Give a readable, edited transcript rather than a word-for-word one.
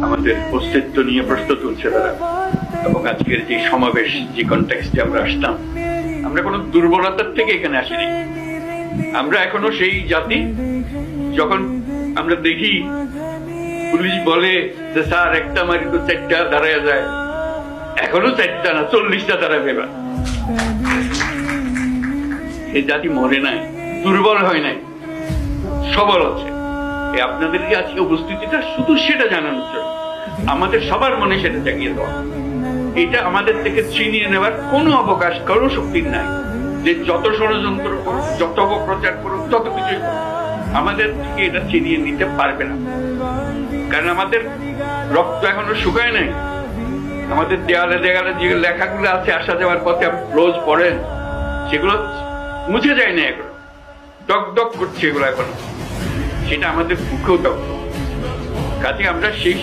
আমাদের অস্তিত্ব নিয়ে প্রশ্ন তুলছে তারা। এবং আজকের যে সমাবেশ, যে কনটেক্সটে আমরা আসলাম, আমরা কোনো দুর্বলতার থেকে এখানে আসিনি। আমরা এখনো সেই জাতি, যখন আমরা দেখি পুলিশ বলে যে স্যার একটা মারি তো 4টা দাঁড়ায় যায়, এখনো 4টা না 40টা দাঁড়াবে। এবার এই জাতি মরে নাই, দুর্বল হয় নাই, সবল আছে। আপনাদেরকে আজকে উপস্থিতিটা শুধু সেটা জানানোর জন্য, আমাদের সবার মনে সেটা জাগিয়ে দেওয়া। এটা আমাদের থেকে ছিনিয়ে নেওয়ার কোনো অবকাশ কারো শক্তির নাই। যে যত ষড়যন্ত্র করুক, যত অপপ্রচার করুক, যত কিছুই করুক, আমাদের থেকে এটা ছিনিয়ে নিতে পারবে না। কারণ আমাদের রক্ত এখনো শুকায় নাই। আমাদের দেয়ালে দেয়ালে যে লেখাগুলো আছে আসা যাওয়ার পথে রোজ পড়েন, সেগুলো মুছে যায় না, এগুলো ডক ডক করছে এগুলো এখন। সেটা আমাদের বুকেও দগ্ধ। কাজে আমরা সেই